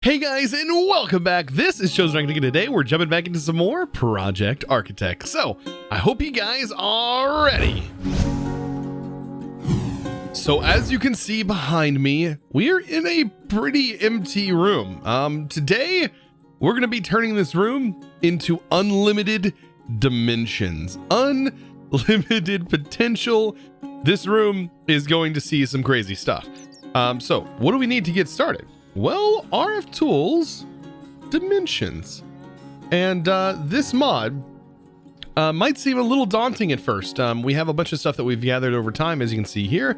Hey guys, and welcome back. This is ChosenArchitect, and today we're jumping back into some more Project Architect. So, I hope you guys are ready. So, as you can see behind me, we're in a pretty empty room. Today, we're going to be turning this room into unlimited dimensions. Unlimited potential. This room is going to see some crazy stuff. So, what do we need to get started? Well, RFTools dimensions. And this mod might seem a little daunting at first. We have a bunch of stuff that we've gathered over time, as you can see here.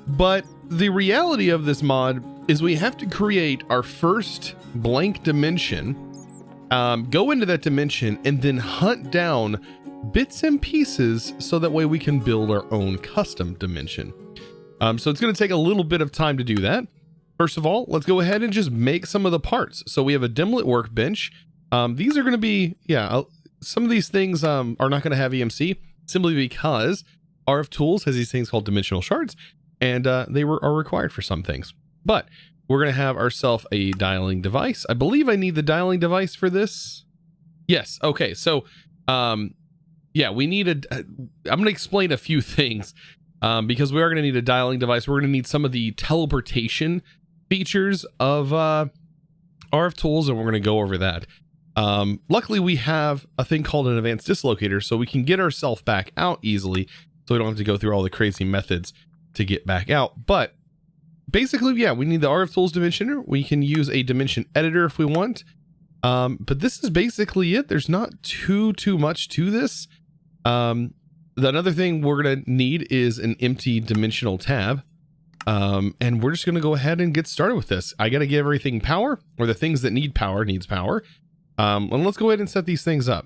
But the reality of this mod is we have to create our first blank dimension, go into that dimension, and then hunt down bits and pieces so that way we can build our own custom dimension. So it's going to take a little bit of time to do that. First of all, let's go ahead and just make some of the parts. So we have a dimlet workbench. These are going to be, some of these things are not going to have EMC simply because RFTools has these things called dimensional shards, and they are required for some things. But we're going to have ourselves a dialing device. I believe I need the dialing device for this. Yes. Okay. So, we need I'm going to explain a few things because we are going to need a dialing device. We're going to need some of the teleportation features of RFTools, and we're going to go over that. Luckily, we have a thing called an advanced dislocator, so we can get ourselves back out easily, so we don't have to go through all the crazy methods to get back out. But basically, we need the RFTools dimensioner. We can use a dimension editor if we want. But this is basically it. There's not too much to this. Another thing we're going to need is an empty dimensional tab. And we're just going to go ahead and get started with this. I got to give everything power, or the things that need power needs power. And let's go ahead and set these things up.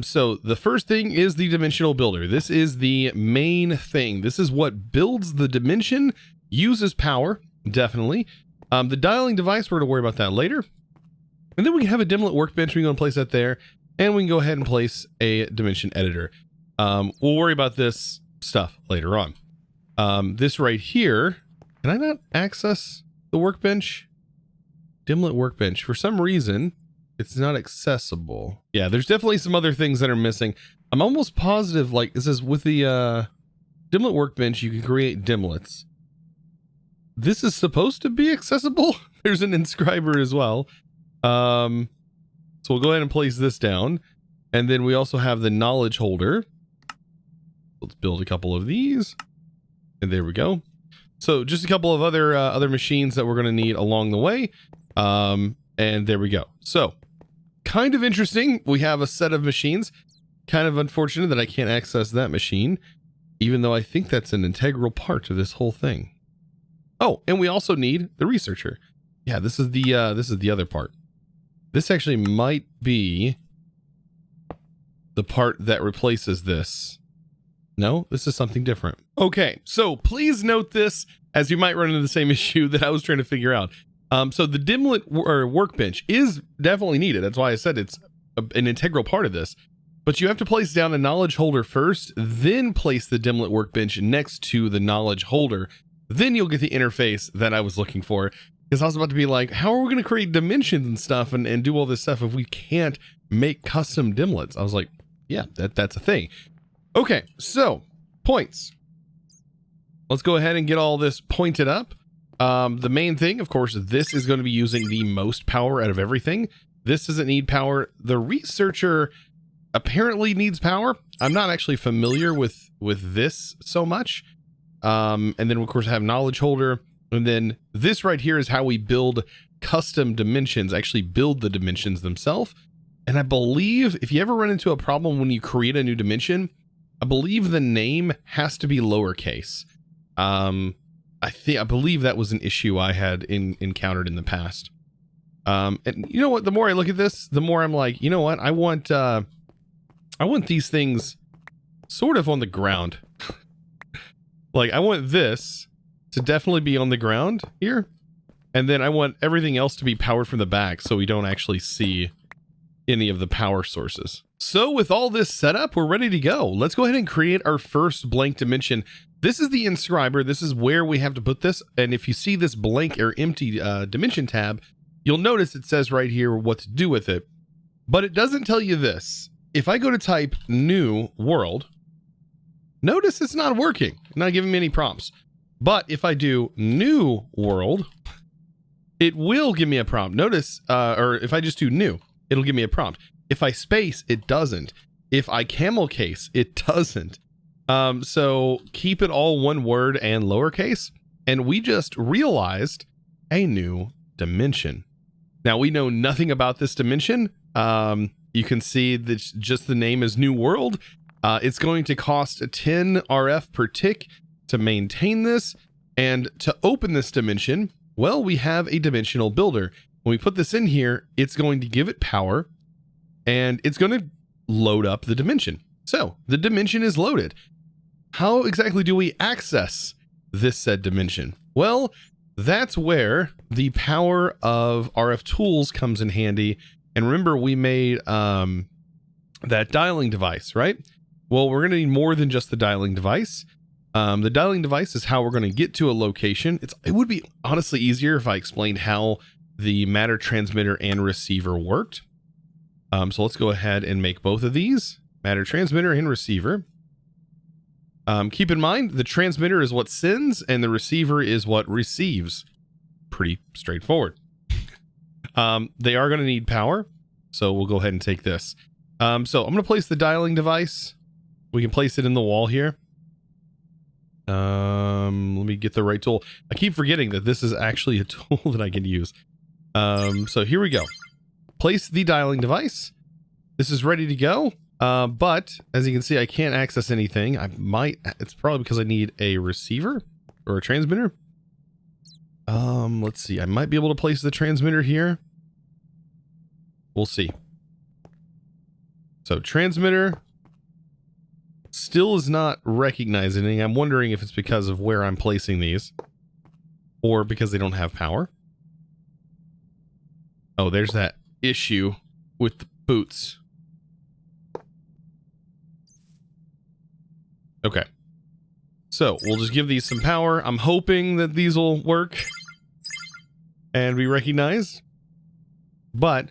So the first thing is the dimensional builder. This is the main thing. This is what builds the dimension, uses power, definitely. The dialing device, we're going to worry about that later. And then we have a dimlet workbench. We're going to place that there, and we can go ahead and place a dimension editor. We'll worry about this stuff later on. This right here, can I not access the workbench? Dimlet workbench. For some reason, it's not accessible. Yeah, there's definitely some other things that are missing. I'm almost positive, like, this is with the dimlet workbench, you can create dimlets. This is supposed to be accessible. There's an inscriber as well. So we'll go ahead and place this down. And then we also have the knowledge holder. Let's build a couple of these. And there we go. So just a couple of other machines that we're going to need along the way. And there we go. So kind of interesting. We have a set of machines. Kind of unfortunate that I can't access that machine, even though I think that's an integral part of this whole thing. Oh, and we also need the researcher. Yeah, this is the other part. This actually might be the part that replaces this. No, this is something different. Okay, so please note this, as you might run into the same issue that I was trying to figure out. So the dimlet workbench is definitely needed. That's why I said it's an integral part of this. But you have to place down a knowledge holder first, then place the dimlet workbench next to the knowledge holder. Then you'll get the interface that I was looking for. Because I was about to be like, how are we going to create dimensions and stuff and do all this stuff if we can't make custom dimlets? I was like, yeah, that's a thing. Okay, so points. Let's go ahead and get all this pointed up. The main thing, of course, this is going to be using the most power out of everything. This doesn't need power. The researcher apparently needs power. I'm not actually familiar with this so much. And then, of course, I have knowledge holder. And then this right here is how we build custom dimensions, actually build the dimensions themselves. And I believe if you ever run into a problem when you create a new dimension, I believe the name has to be lowercase. I believe that was an issue I had encountered in the past. And you know what? The more I look at this, the more I'm like, you know what? I want these things sort of on the ground. Like, I want this to definitely be on the ground here. And then I want everything else to be powered from the back so we don't actually see any of the power sources. So with all this set up, we're ready to go. Let's go ahead and create our first blank dimension. This is the inscriber. This is where we have to put this. And if you see this blank or empty dimension tab, you'll notice it says right here what to do with it, but it doesn't tell you this. If I go to type new world, notice it's not working, not giving me any prompts. But if I do new world, it will give me a prompt. Notice, or if I just do new, it'll give me a prompt. If I space, it doesn't. If I camel case, it doesn't. So keep it all one word and lowercase. And we just realized a new dimension. Now we know nothing about this dimension. You can see that just the name is New World. It's going to cost 10 RF per tick to maintain this. And to open this dimension, well, we have a dimensional builder. When we put this in here, it's going to give it power and it's going to load up the dimension. So the dimension is loaded. How exactly do we access this said dimension? Well, that's where the power of RFTools comes in handy. And remember, we made that dialing device, right? Well, we're going to need more than just the dialing device. The dialing device is how we're going to get to a location. It would be honestly easier if I explained how the matter transmitter and receiver worked. So let's go ahead and make both of these, matter transmitter and receiver. Keep in mind, the transmitter is what sends and the receiver is what receives. Pretty straightforward. They are going to need power, so we'll go ahead and take this. So I'm going to place the dialing device. We can place it in the wall here. Let me get the right tool. I keep forgetting that this is actually a tool that I can use. So here we go. Place the dialing device. This is ready to go. But as you can see, I can't access anything. It's probably because I need a receiver or a transmitter. Let's see. I might be able to place the transmitter here. We'll see. So transmitter still is not recognizing anything. I'm wondering if it's because of where I'm placing these or because they don't have power. Oh, there's that issue with the boots. Okay. So we'll just give these some power. I'm hoping that these will work and be recognized, but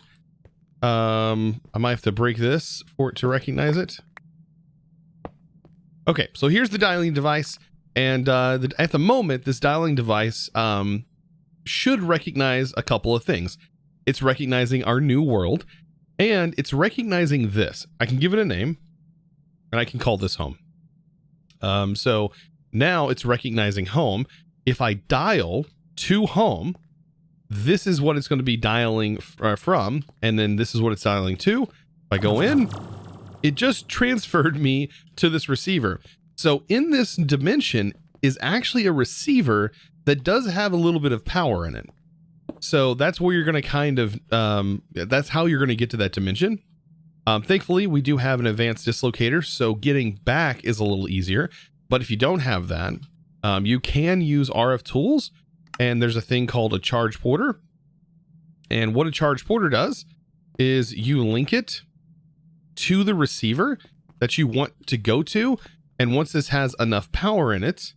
I might have to break this for it to recognize it. Okay, so here's the dialing device, and at the moment, this dialing device should recognize a couple of things. It's recognizing our new world, and it's recognizing this. I can give it a name, and I can call this home. So now it's recognizing home. If I dial to home, this is what it's going to be dialing from, and then this is what it's dialing to. If I go in, it just transferred me to this receiver. So in this dimension is actually a receiver that does have a little bit of power in it. So that's where you're going to kind of, that's how you're going to get to that dimension. Thankfully, we do have an advanced dislocator, so getting back is a little easier. But if you don't have that, you can use RFTools, and there's a thing called a charge porter. And what a charge porter does is you link it to the receiver that you want to go to. And once this has enough power in it,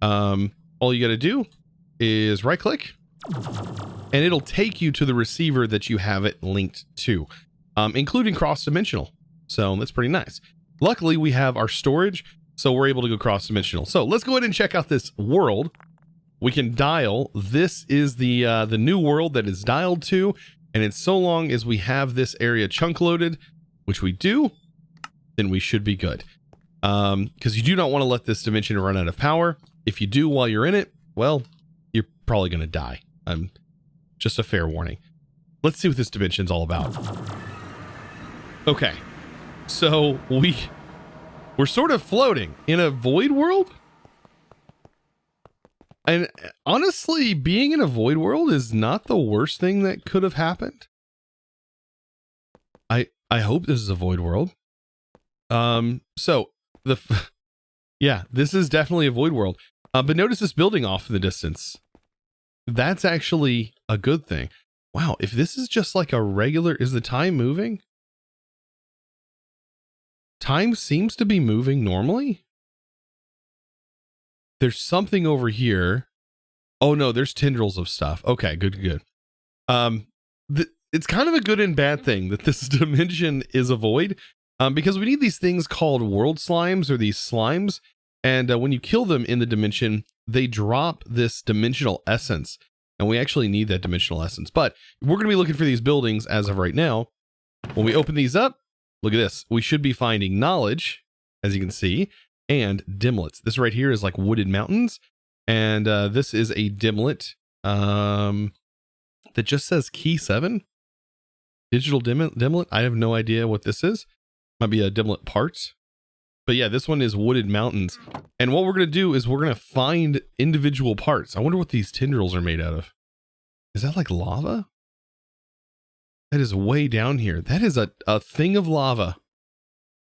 all you got to do is right click and it'll take you to the receiver that you have it linked to, including cross-dimensional. So that's pretty nice. Luckily, we have our storage, so we're able to go cross-dimensional. So let's go ahead and check out this world. We can dial. This is the new world that is dialed to, and it's so long as we have this area chunk loaded, which we do, then we should be good. Because you do not want to let this dimension run out of power. If you do while you're in it, well, you're probably going to die. Just a fair warning. Let's see what this dimension's all about. Okay, so we're sort of floating in a void world. And honestly, being in a void world is not the worst thing that could have happened. I hope this is a void world. So yeah, this is definitely a void world. But notice this building off in the distance. That's actually a good thing. Wow, if this is just like a regular, is the time moving? Time seems to be moving normally. There's something over here. Oh no, there's tendrils of stuff. Okay, good. it's kind of a good and bad thing that this dimension is a void, because we need these things called world slimes, or these slimes, and when you kill them in the dimension, they drop this dimensional essence, and we actually need that dimensional essence. But we're going to be looking for these buildings as of right now. When we open these up, look at this. We should be finding knowledge, as you can see, and dimlets. This right here is like wooded mountains, and this is a dimlet that just says key 7. Digital dimlet. I have no idea what this is. Might be a dimlet part. But yeah, this one is wooded mountains. And what we're going to do is we're going to find individual parts. I wonder what these tendrils are made out of. Is that like lava? That is way down here. That is a thing of lava.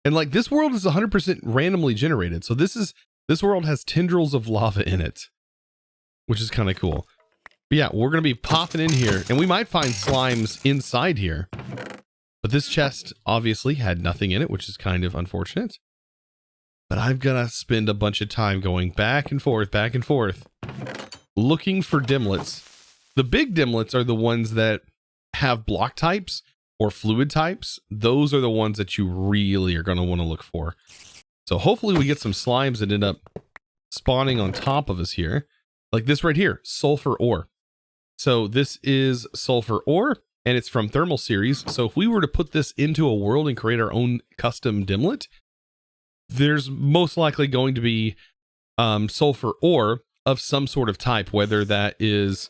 And like this world is 100% randomly generated. So this world has tendrils of lava in it, which is kind of cool. But yeah, we're going to be popping in here, and we might find slimes inside here. But this chest obviously had nothing in it, which is kind of unfortunate. But I've got to spend a bunch of time going back and forth, looking for dimlets. The big dimlets are the ones that have block types or fluid types. Those are the ones that you really are going to want to look for. So hopefully we get some slimes that end up spawning on top of us here. Like this right here, sulfur ore. So this is sulfur ore, and it's from thermal series. So if we were to put this into a world and create our own custom dimlet, there's most likely going to be sulfur ore of some sort of type, whether that is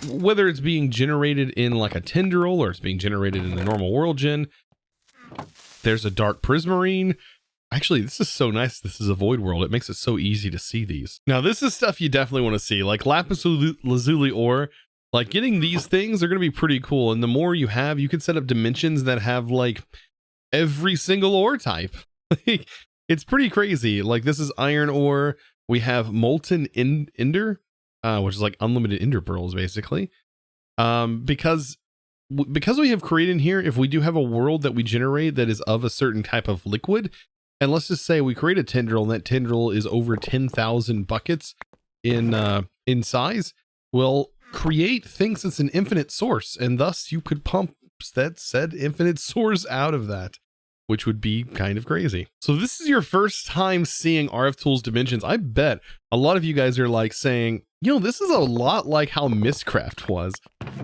whether it's being generated in like a tendril or it's being generated in the normal world gen. There's a dark prismarine. Actually, this is so nice. This is a void world. It makes it so easy to see these. Now, this is stuff you definitely want to see, like lapis lazuli ore. Like getting these things are going to be pretty cool. And the more you have, you can set up dimensions that have like every single ore type. It's pretty crazy. Like this is iron ore. We have molten ender, which is like unlimited ender pearls, basically. Because we have created here, if we do have a world that we generate that is of a certain type of liquid, and let's just say we create a tendril, and that tendril is over 10,000 buckets in size, well, Create thinks it's an infinite source, and thus you could pump that said infinite source out of that, which would be kind of crazy. So this is your first time seeing RFTools dimensions. I bet a lot of you guys are like saying, you know, this is a lot like how Mistcraft was.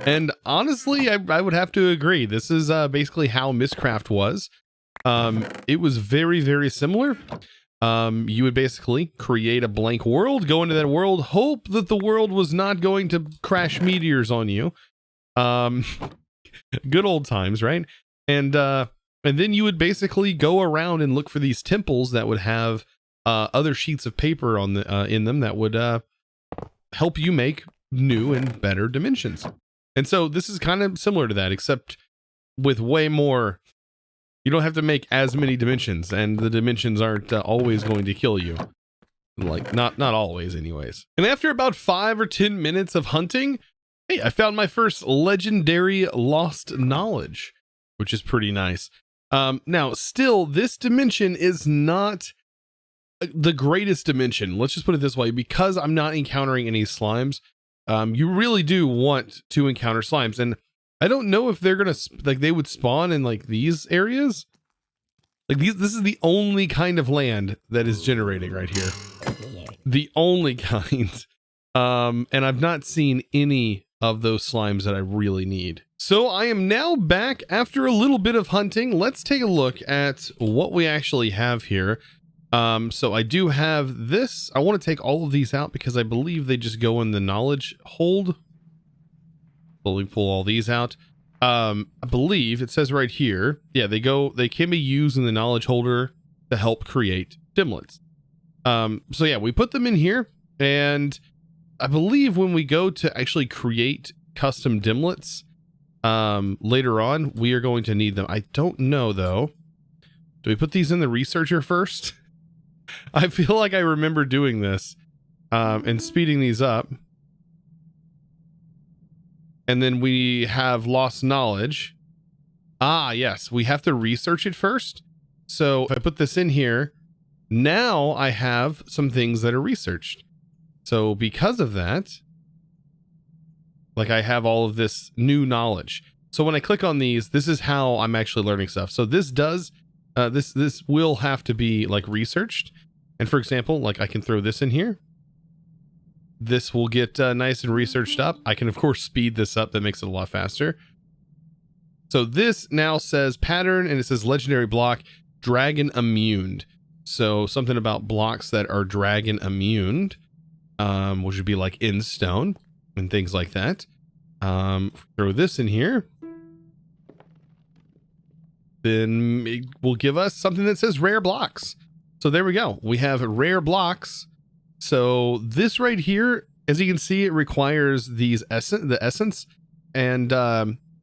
And honestly, I would have to agree. This is basically how Mistcraft was. It was very, very similar. You would basically create a blank world, go into that world, hope that the world was not going to crash meteors on you. Good old times, right? And then you would basically go around and look for these temples that would have other sheets of paper on the in them that would help you make new and better dimensions. And so this is kind of similar to that, except with way more. You don't have to make as many dimensions, and the dimensions aren't always going to kill you. Like, not always anyways. And after about 5 or 10 minutes of hunting, hey, I found my first legendary lost knowledge, which is pretty nice. Now, still, this dimension is not the greatest dimension. Let's just put it this way. Because I'm not encountering any slimes, you really do want to encounter slimes. And I don't know if they're gonna like they would spawn in like these areas. Like this is the only kind of land that is generating right here. The only kind. And I've not seen any of those slimes that I really need. So I am now back after a little bit of hunting. Let's take a look at what we actually have here. So I do have this. I want to take all of these out because I believe they just go in the knowledge hold. Slowly pull all these out. I believe it says right here, yeah, they can be used in the knowledge holder to help create dimlets. So yeah, we put them in here, and I believe when we go to actually create custom dimlets later on, we are going to need them. I don't know though. Do we put these in the researcher first? I feel like I remember doing this and speeding these up. And then we have lost knowledge. Ah, yes, we have to research it first. So if I put this in here, now I have some things that are researched. So because of that, Like I have all of this new knowledge. So when I click on these, this is how I'm actually learning stuff. So this does, this will have to be like researched. And for example, like I can throw this in here. This will get nice and researched up. I can of course speed this up. That makes it a lot faster. So this now says pattern, and it says legendary block, dragon immuned. So something about blocks that are dragon immuned, which would be like in stone and things like that. Throw this in here. Then it will give us something that says rare blocks. So there we go. We have rare blocks. So this right here, as you can see, it requires the essence, and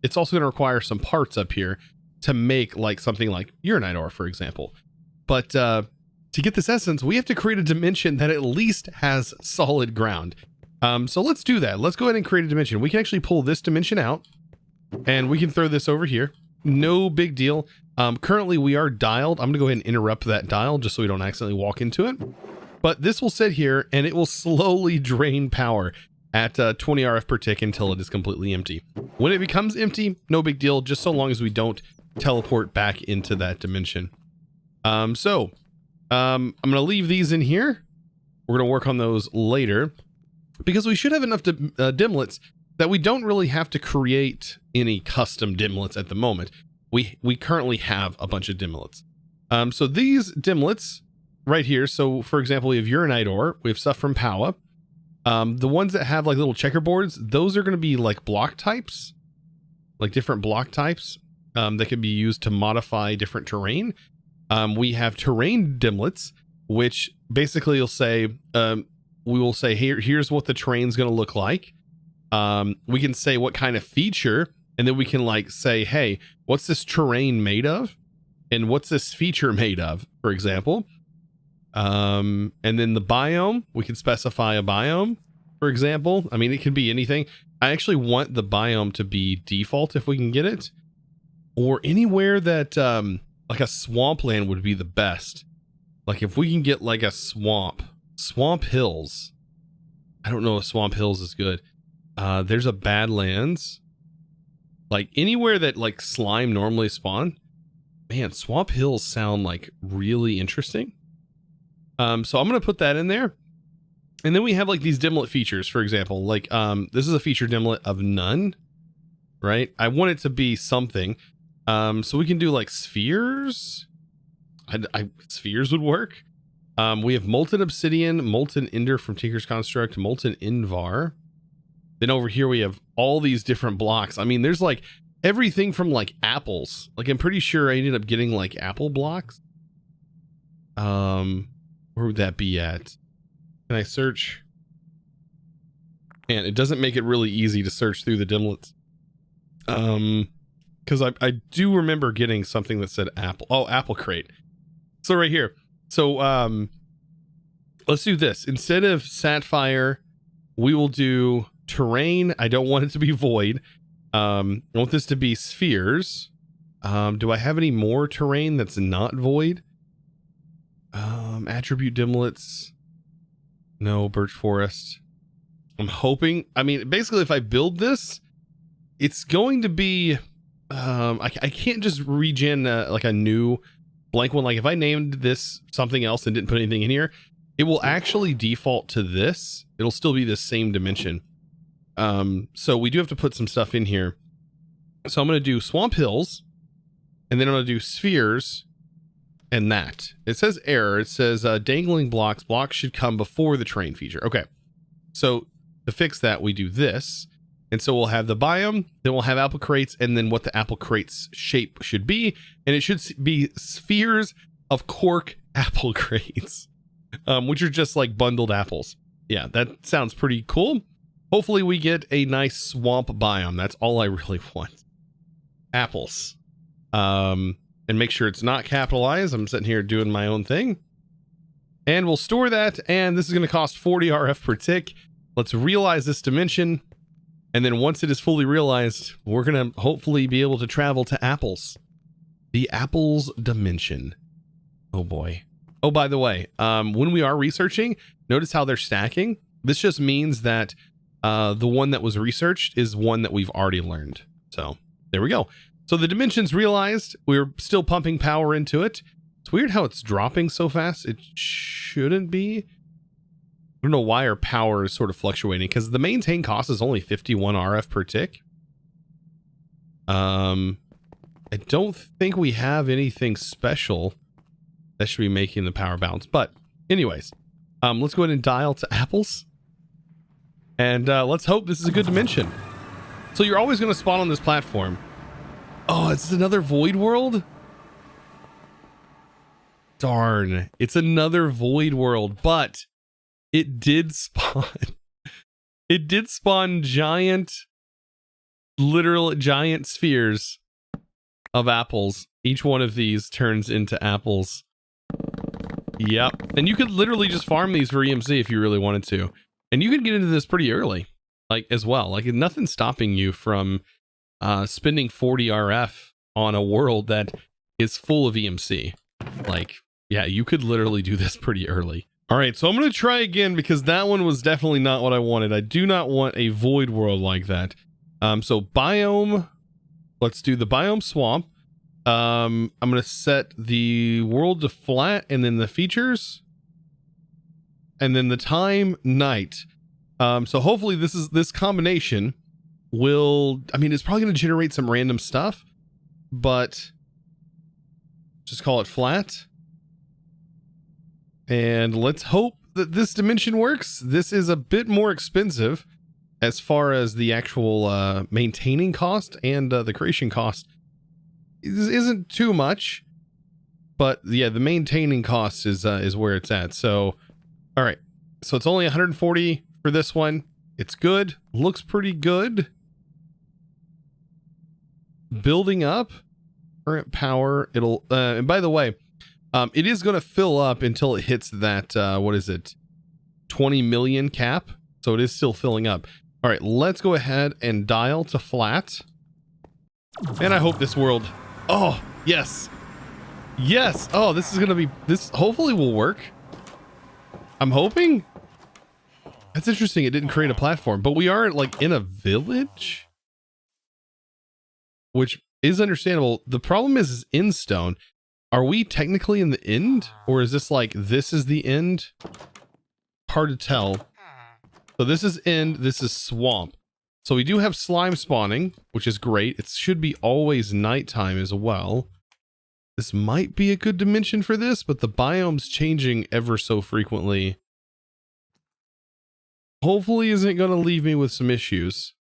it's also going to require some parts up here to make like something like uranite ore, for example. But to get this essence, we have to create a dimension that at least has solid ground. So let's do that. Let's go ahead and create a dimension. We can actually pull this dimension out, and we can throw this over here. No big deal. Currently we are dialed. I'm gonna go ahead and interrupt that dial just so we don't accidentally walk into it. But this will sit here and it will slowly drain power at 20 RF per tick until it is completely empty. When it becomes empty, no big deal, just so long as we don't teleport back into that dimension. I'm gonna leave these in here. We're gonna work on those later because we should have enough dimlets that we don't really have to create any custom dimlets at the moment. We currently have a bunch of dimlets. So these dimlets right here. So for example, we have uranite ore, we have stuff from Powa. The ones that have like little checkerboards, those are going to be like block types, like different block types that can be used to modify different terrain. We have terrain dimlets, which basically you'll say, we will say, here's what the terrain's going to look like. We can say what kind of feature, and then we can like say, hey, what's this terrain made of? And what's this feature made of, for example? And then the biome, we can specify a biome, for example. I mean, it can be anything. I actually want the biome to be default if we can get it, or anywhere that, like a swampland would be the best. Like if we can get like a swamp hills. I don't know if swamp hills is good. There's a badlands, like anywhere that like slime normally spawn. Man, swamp hills sound like really interesting. So I'm going to put that in there. And then we have like these dimlet features, for example, like, this is a feature dimlet of none, right? I want it to be something. So we can do like spheres. Spheres would work. We have molten obsidian, molten ender from Tinker's Construct, molten invar. Then over here we have all these different blocks. I mean, there's like everything from like apples. Like I'm pretty sure I ended up getting like apple blocks. Where would that be at? Can I search? And it doesn't make it really easy to search through the dimlets. Because I do remember getting something that said apple. Oh, apple crate. So right here. So let's do this. Instead of sapphire, we will do terrain. I don't want it to be void. I want this to be spheres. Do I have any more terrain that's not void? Attribute dimlets. No, birch forest. I'm hoping, I mean, basically if I build this, it's going to be, I can't just regen like a new blank one. Like if I named this something else and didn't put anything in here, it will actually default to this. It'll still be the same dimension. So we do have to put some stuff in here. So I'm going to do swamp hills, and then I'm going to do spheres, and that. It says error. It says dangling blocks. Blocks should come before the terrain feature. Okay. So to fix that, we do this. And so we'll have the biome, then we'll have apple crates, and then what the apple crates shape should be. And it should be spheres of cork apple crates, which are just like bundled apples. Yeah, that sounds pretty cool. Hopefully we get a nice swamp biome. That's all I really want. Apples. And make sure it's not capitalized. I'm sitting here doing my own thing. And we'll store that, and this is going to cost 40 RF per tick. Let's realize this dimension. And then once it is fully realized, we're going to hopefully be able to travel to apples. The apples dimension. Oh boy. Oh, by the way, when we are researching, notice how they're stacking. This just means that the one that was researched is one that we've already learned. So there we go. So the dimensions realized, we're still pumping power into it. It's weird how it's dropping so fast. It shouldn't be. I don't know why our power is sort of fluctuating, because the maintain cost is only 51 RF per tick. I don't think we have anything special that should be making the power bounce. But anyways, let's go ahead and dial to apples. And let's hope this is a good dimension. So you're always going to spawn on this platform. Oh, it's another void world? Darn, it's another void world, but it did spawn. It did spawn literal giant spheres of apples. Each one of these turns into apples. Yep. And you could literally just farm these for EMC if you really wanted to. And you could get into this pretty early, like, as well. Like, nothing's stopping you from spending 40 RF on a world that is full of EMC. Like, yeah, you could literally do this pretty early. All right, so I'm going to try again because that one was definitely not what I wanted. I do not want a void world like that. So biome, let's do the biome swamp. I'm going to set the world to flat and then the features and then the time night. So hopefully this combination will, I mean, it's probably going to generate some random stuff, but just call it flat. And let's hope that this dimension works. This is a bit more expensive as far as the actual maintaining cost, and the creation cost isn't too much, but yeah, the maintaining cost is where it's at. So, all right, so it's only 140 for this one. It's good, looks pretty good. Building up, current power. It'll and by the way, it is going to fill up until it hits that what is it, 20 million cap. So it is still filling up. All right, let's go ahead and dial to flat. And I hope this world, oh yes, yes. Oh, this is gonna be, this hopefully will work. I'm hoping. That's interesting. It didn't create a platform, but we are like in a village, which is understandable. The problem is in stone. Are we technically in the end, or is this like, this is the end? Hard to tell. So this is end, this is swamp. So we do have slime spawning, which is great. It should be always nighttime as well. This might be a good dimension for this, but the biome's changing ever so frequently. Hopefully isn't going to leave me with some issues.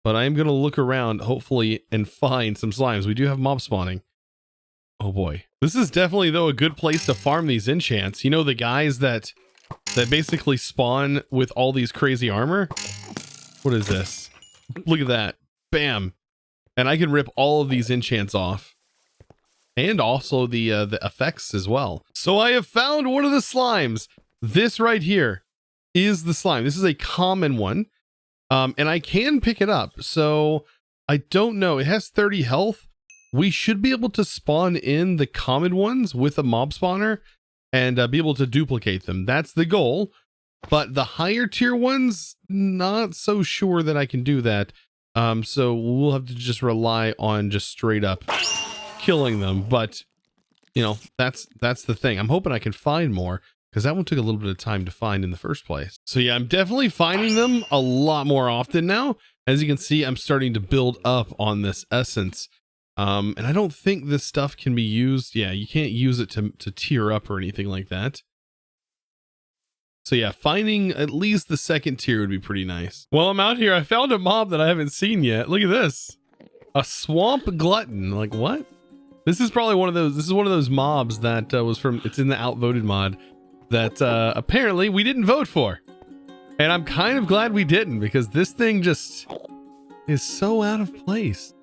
But I am going to look around, hopefully, and find some slimes. We do have mob spawning. Oh boy. This is definitely, though, a good place to farm these enchants. You know, the guys that basically spawn with all these crazy armor? What is this? Look at that. Bam. And I can rip all of these enchants off. And also the effects as well. So I have found one of the slimes. This right here is the slime. This is a common one. And I can pick it up. So I don't know. It has 30 health. We should be able to spawn in the common ones with a mob spawner and be able to duplicate them. That's the goal. But the higher tier ones, not so sure that I can do that. So we'll have to just rely on just straight up killing them. But, you know, that's the thing. I'm hoping I can find more, because that one took a little bit of time to find in the first place. So yeah, I'm definitely finding them a lot more often now. As you can see, I'm starting to build up on this essence. And I don't think this stuff can be used. Yeah, you can't use it to tier up or anything like that. So yeah, finding at least the second tier would be pretty nice. While I'm out here, I found a mob that I haven't seen yet. Look at this. A swamp glutton. Like, what? This is probably one of those. This is one of those mobs that was from, it's in the outvoted mod that apparently we didn't vote for. And I'm kind of glad we didn't, because this thing just is so out of place.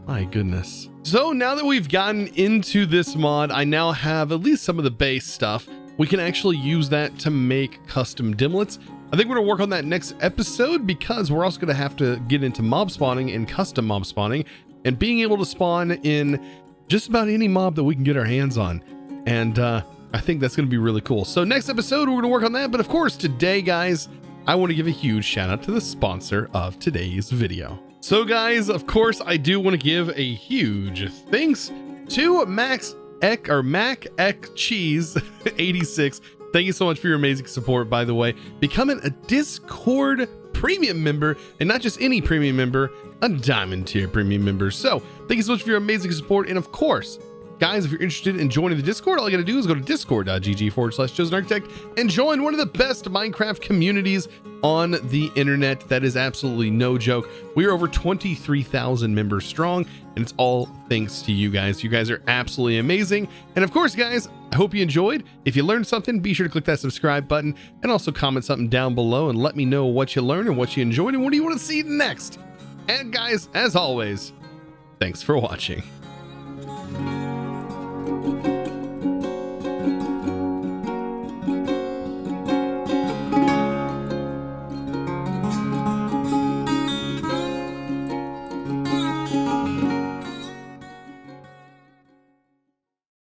My goodness. So now that we've gotten into this mod, I now have at least some of the base stuff. We can actually use that to make custom dimlets. I think we're gonna work on that next episode, because we're also gonna have to get into mob spawning and custom mob spawning and being able to spawn in just about any mob that we can get our hands on. And I think that's gonna be really cool. So next episode, we're gonna work on that. But of course, today, guys, I want to give a huge shout out to the sponsor of today's video. So guys, of course, I do want to give a huge thanks to Mac Ek Cheese 86. Thank you so much for your amazing support, by the way. Becoming a Discord premium member, and not just any premium member, a diamond tier premium member. So thank you so much for your amazing support. And of course, guys, if you're interested in joining the Discord, all you gotta do is go to discord.gg/ChosenArchitect and join one of the best Minecraft communities on the internet. That is absolutely no joke. We are over 23,000 members strong, and it's all thanks to you guys. You guys are absolutely amazing. And of course, guys, I hope you enjoyed. If you learned something, be sure to click that subscribe button and also comment something down below and let me know what you learned and what you enjoyed and what do you want to see next. And guys, as always, thanks for watching.